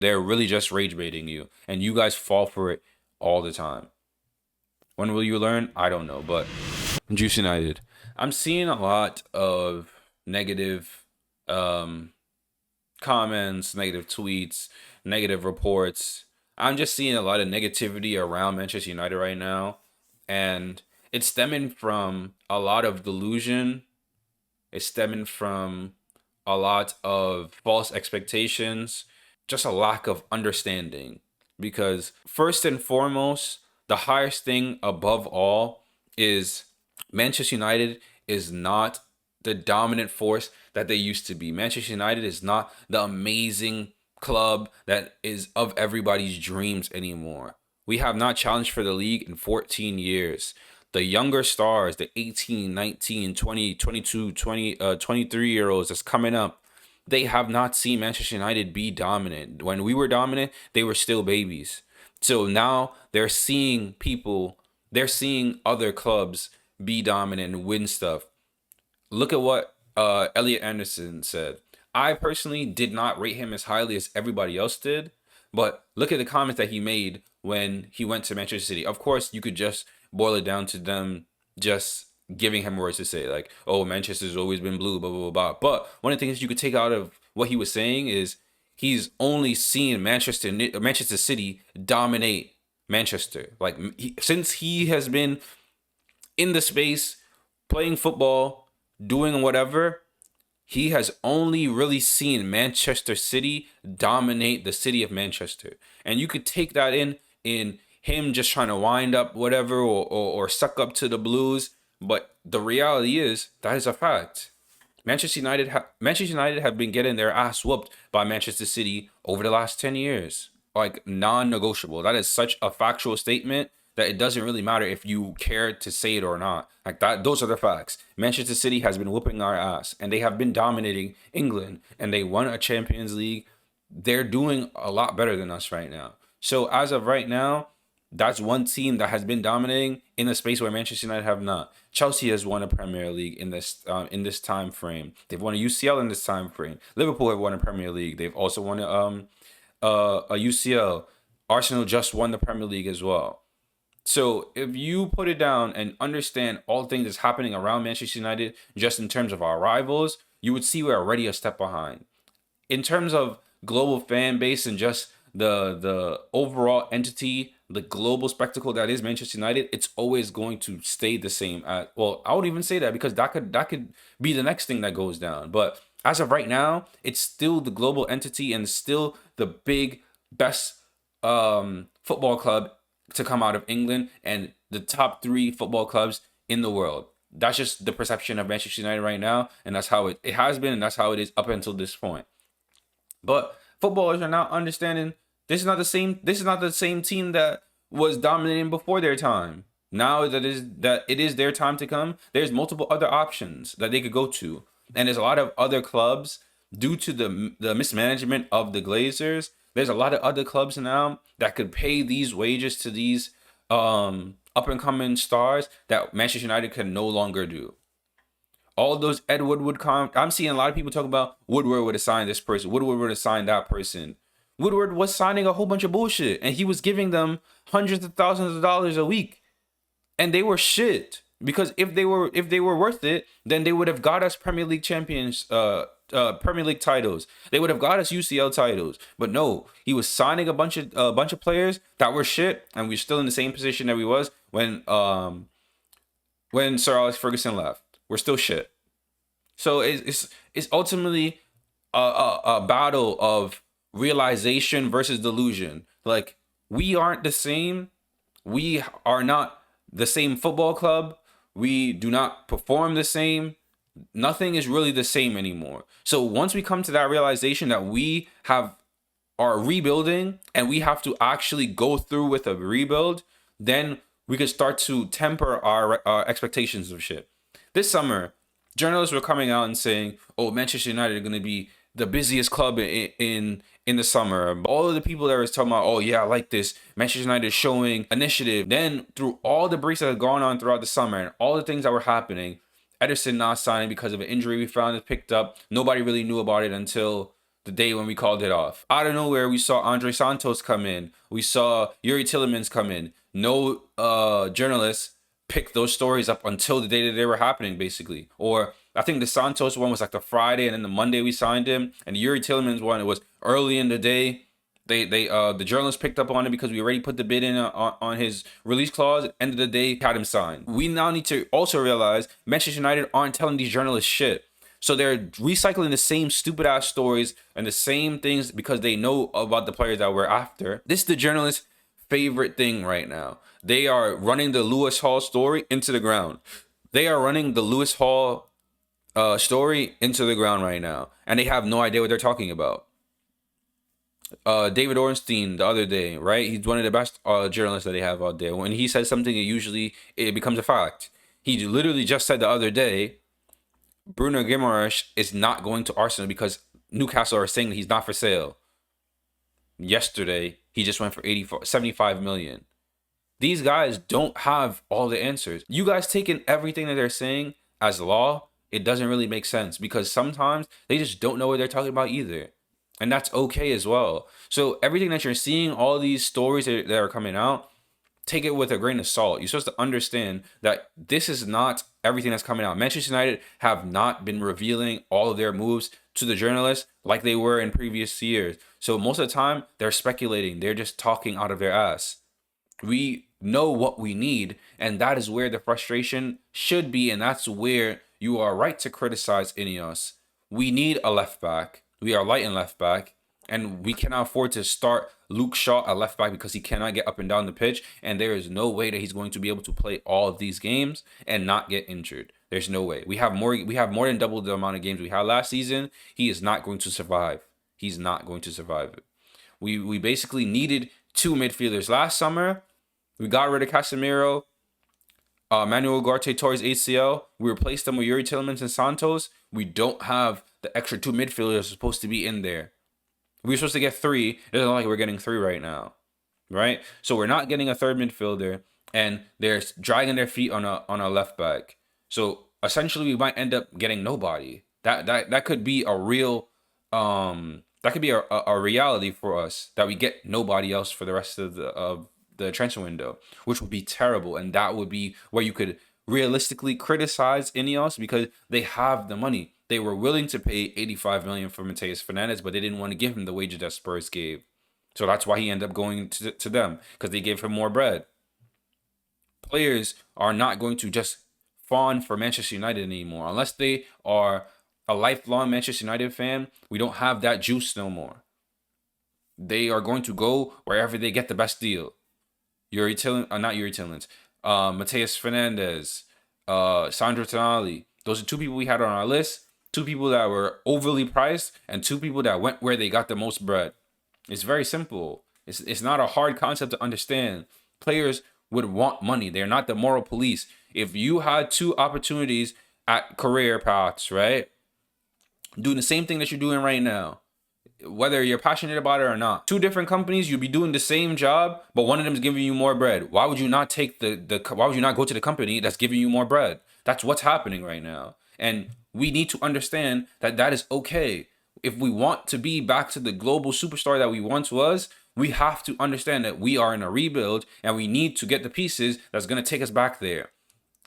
They're really just rage baiting you, and you guys fall for it all the time. When will you learn? I don't know, but Juice United. I'm seeing a lot of negative um, comments, negative tweets, negative reports. I'm just seeing a lot of negativity around Manchester United right now, and it's stemming from a lot of delusion. It's stemming from a lot of false expectations, just a lack of understanding. Because first and foremost, the highest thing above all is Manchester United is not the dominant force that they used to be. Manchester United is not the amazing club that is of everybody's dreams anymore. We have not challenged for the league in 14 years. The younger stars, the 18, 19, 20, 22, 20, 23 year olds that's coming up, they have not seen Manchester United be dominant. When we were dominant, they were still babies. So now they're seeing other clubs be dominant and win stuff. Look at what Elliot Anderson said. I personally did not rate him as highly as everybody else did, but look at the comments that he made when he went to Manchester City. Of course, you could just boil it down to them just giving him words to say, like, "Oh, Manchester's always been blue," blah blah blah blah. But one of the things you could take out of what he was saying is he's only seen Manchester City dominate Manchester. Like since he has been in the space playing football, doing whatever, he has only really seen Manchester City dominate the city of Manchester. And you could take that in him just trying to wind up whatever or suck up to the Blues. But the reality is that is a fact. Manchester United have been getting their ass whooped by Manchester City over the last 10 years. Like non-negotiable. That is such a factual statement that it doesn't really matter if you care to say it or not. Like that, those are the facts. Manchester City has been whooping our ass, and they have been dominating England, and they won a Champions League. They're doing a lot better than us right now. So as of right now, that's one team that has been dominating in the space where Manchester United have not. Chelsea has won a Premier League in this time frame. They've won a UCL in this time frame. Liverpool have won a Premier League. They've also won a UCL. Arsenal just won the Premier League as well. So if you put it down and understand all the things that's happening around Manchester United, just in terms of our rivals, you would see we're already a step behind. In terms of global fan base and just the overall entity, the global spectacle that is Manchester United, it's always going to stay the same. Well, I would even say that because that could be the next thing that goes down. But as of right now, it's still the global entity and still the big best football club to come out of England and the top three football clubs in the world. That's just the perception of Manchester United right now, and that's how it has been, and that's how it is up until this point. But footballers are now understanding this is not the same. This is not the same team that was dominating before their time. Now that it is their time to come, there's multiple other options that they could go to, and there's a lot of other clubs due to the mismanagement of the Glazers. There's a lot of other clubs now that could pay these wages to these up and coming stars that Manchester United can no longer do. All those Ed Woodward I'm seeing a lot of people talk about Woodward would have signed this person. Woodward would have signed that person. Woodward was signing a whole bunch of bullshit, and he was giving them hundreds of thousands of dollars a week, and they were shit. Because if they were worth it, then they would have got us Premier League champions, Premier League titles. They would have got us UCL titles. But no, he was signing a bunch of players that were shit, and we're still in the same position that we was when Sir Alex Ferguson left. We're still shit. So it's ultimately a battle of realization versus delusion. Like we aren't the same. We are not the same football club. We do not perform the same. Nothing is really the same anymore. So once we come to that realization that we are rebuilding and we have to actually go through with a rebuild, then we can start to temper our expectations of shit. This summer, journalists were coming out and saying, "Oh, Manchester United are going to be the busiest club in the summer." All of the people that was talking about, "Oh yeah, I like this. Manchester United is showing initiative." Then through all the breaks that had gone on throughout the summer and all the things that were happening, Ederson not signing because of an injury we found is picked up. Nobody really knew about it until the day when we called it off. Out of nowhere, we saw Andre Santos come in. We saw Yuri Tillemans come in. No journalists picked those stories up until the day that they were happening, basically. Or I think the Santos one was like the Friday, and then the Monday we signed him. And the Yuri Tillemans one, it was early in the day. The journalists picked up on it because we already put the bid in on his release clause. End of the day, had him signed. We now need to also realize Manchester United aren't telling these journalists shit. So they're recycling the same stupid ass stories and the same things because they know about the players that we're after. This is the journalist's favorite thing right now. They are running the Lewis Hall story into the ground. They are running the Lewis Hall story into the ground right now, and they have no idea what they're talking about. David Ornstein the other day, right? He's one of the best journalists that they have out there. When he says something, it becomes a fact. He literally just said the other day, Bruno Guimaraes is not going to Arsenal because Newcastle are saying that he's not for sale. Yesterday, he just went for 75 million. These guys don't have all the answers. You guys taking everything that they're saying as law, it doesn't really make sense because sometimes they just don't know what they're talking about either. And that's okay as well. So everything that you're seeing, all these stories that are coming out, take it with a grain of salt. You're supposed to understand that this is not everything that's coming out. Manchester United have not been revealing all of their moves to the journalists like they were in previous years. So most of the time, they're speculating. They're just talking out of their ass. We know what we need, and that is where the frustration should be, and that's where you are right to criticize Ineos. We need a left back. We are light in left back, and we cannot afford to start Luke Shaw at left back because he cannot get up and down the pitch, and there is no way that he's going to be able to play all of these games and not get injured. There's no way. We have more than double the amount of games we had last season. He is not going to survive. He's not going to survive it. We basically needed two midfielders last summer. We got rid of Casemiro. Manuel Ugarte tore his ACL. We replaced them with Yuri Tillemans and Santos. We don't have the extra two midfielders supposed to be in there. We were supposed to get three. It doesn't look like we're getting three right now, right? So we're not getting a third midfielder, and they're dragging their feet on a left back. So essentially, we might end up getting nobody. That could be a real that could be a reality for us, that we get nobody else for the rest of the transfer window, which would be terrible, and that would be where you could realistically criticize Ineos because they have the money. They were willing to pay 85 million for Mateus Fernandes, but they didn't want to give him the wages that Spurs gave. So that's why he ended up going to them, because they gave him more bread. Players are not going to just fawn for Manchester United anymore. Unless they are a lifelong Manchester United fan, we don't have that juice no more. They are going to go wherever they get the best deal. Mateus Fernandes, Sandro Tonali. Those are two people we had on our list. Two people that were overly priced, and two people that went where they got the most bread. It's very simple. It's not a hard concept to understand. Players would want money. They're not the moral police. If you had two opportunities at career paths, right, doing the same thing that you're doing right now, whether you're passionate about it or not, two different companies, you'd be doing the same job, but one of them is giving you more bread. Why would you not take why would you not go to the company that's giving you more bread? That's what's happening right now. And we need to understand that that is okay. If we want to be back to the global superstar that we once was, we have to understand that we are in a rebuild and we need to get the pieces that's going to take us back there.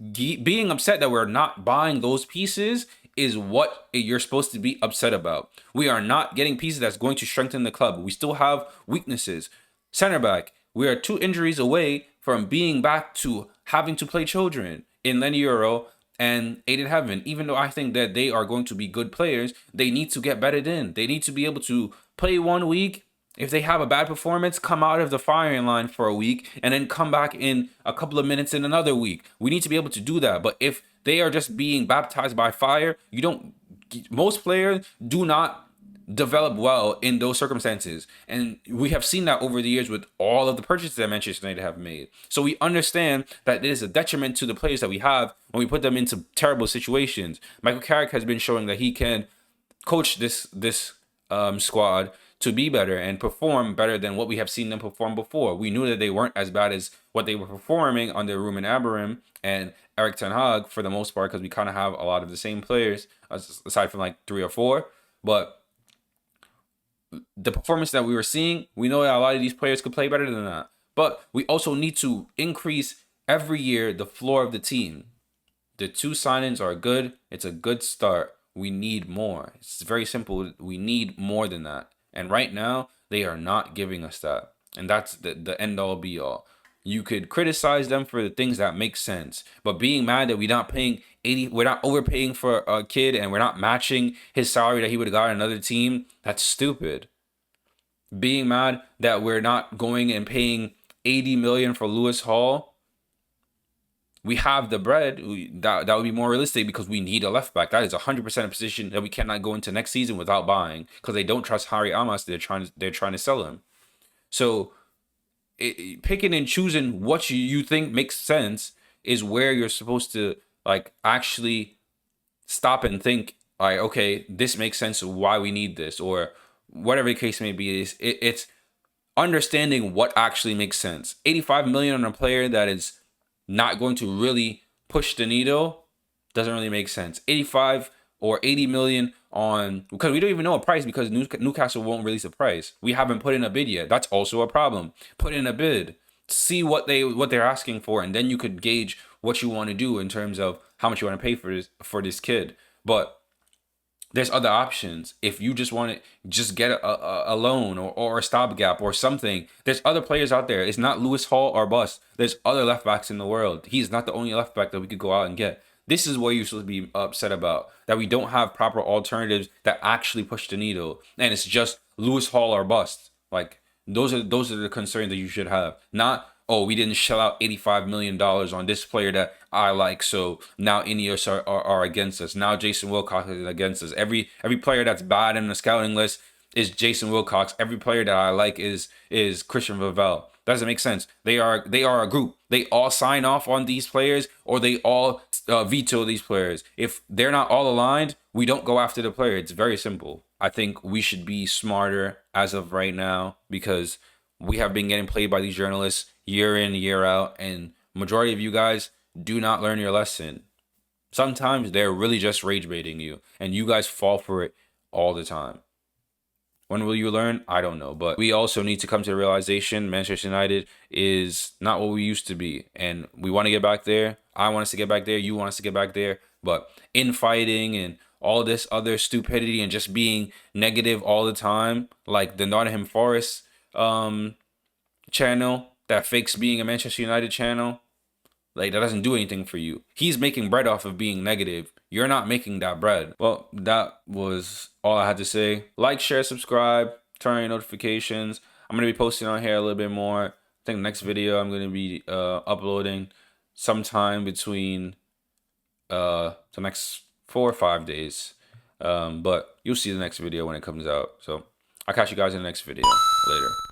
Being upset that we're not buying those pieces is what you're supposed to be upset about. We are not getting pieces that's going to strengthen the club. We still have weaknesses. Center back, we are 2 injuries away from being back to having to play children in Lenny Euro and Aiden Heaven. Even though I think that they are going to be good players, they need to get bedded in. They need to be able to play 1 week. If they have a bad performance, come out of the firing line for a week and then come back in a couple of minutes in another week. We need to be able to do that. But if they are just being baptized by fire, most players do not develop well in those circumstances. And we have seen that over the years with all of the purchases that Manchester United have made. So we understand that it is a detriment to the players that we have when we put them into terrible situations. Michael Carrick has been showing that he can coach this squad to be better and perform better than what we have seen them perform before. We knew that they weren't as bad as what they were performing under Ruben Amorim and Erik ten Hag for the most part, because we kind of have a lot of the same players aside from like 3 or 4. But the performance that we were seeing, we know that a lot of these players could play better than that. But we also need to increase every year the floor of the team. The 2 signings are good. It's a good start. We need more. It's very simple. We need more than that. And right now, they are not giving us that. And that's the end all be all. You could criticize them for the things that make sense, but being mad that we're not overpaying for a kid and we're not matching his salary that he would have got on another team, that's stupid. Being mad that we're not going and paying 80 million for Lewis Hall, we have the bread. That would be more realistic because we need a left back. That is 100% a position that we cannot go into next season without buying because they don't trust Harry Amas. They're trying to sell him. So picking and choosing what you think makes sense is where you're supposed to like actually stop and think, all right, okay, this makes sense of why we need this, or whatever the case may be. It's understanding what actually makes sense. 85 million on a player that is not going to really push the needle doesn't really make sense. 85 or 80 million on, because we don't even know a price because Newcastle won't release a price. We haven't put in a bid yet. That's also a problem. Put in a bid, see what they're asking for, and then you could gauge what you want to do in terms of how much you want to pay for this kid. But there's other options. If you just want to just get a loan or a stopgap or something, there's other players out there. It's not Lewis Hall or bust. There's other left backs in the world. He's not the only left back that we could go out and get. This is what you're supposed to be upset about, that we don't have proper alternatives that actually push the needle. And it's just Lewis Hall or bust. Like, those are the concerns that you should have. Not, oh, we didn't shell out $85 million on this player that I like, so now Ineos are against us. Now Jason Wilcox is against us. Every player that's bad in the scouting list is Jason Wilcox. Every player that I like is Christian Vavell. Doesn't make sense. They are a group. They all sign off on these players, or they all veto these players. If they're not all aligned, we don't go after the player. It's very simple. I think we should be smarter as of right now because we have been getting played by these journalists year in, year out, and majority of you guys do not learn your lesson. Sometimes they're really just rage baiting you, and you guys fall for it all the time. When will you learn? I don't know. But we also need to come to the realization Manchester United is not what we used to be. And we want to get back there. I want us to get back there. You want us to get back there. But infighting and all this other stupidity and just being negative all the time, like the Nottingham Forest channel that fakes being a Manchester United channel, like that doesn't do anything for you. He's making bread off of being negative. You're not making that bread. Well, that was all I had to say. Like, share, subscribe, turn on your notifications. I'm going to be posting on here a little bit more. I think the next video I'm going to be uploading sometime between the next 4 or 5 days. But you'll see the next video when it comes out. So I'll catch you guys in the next video. Later.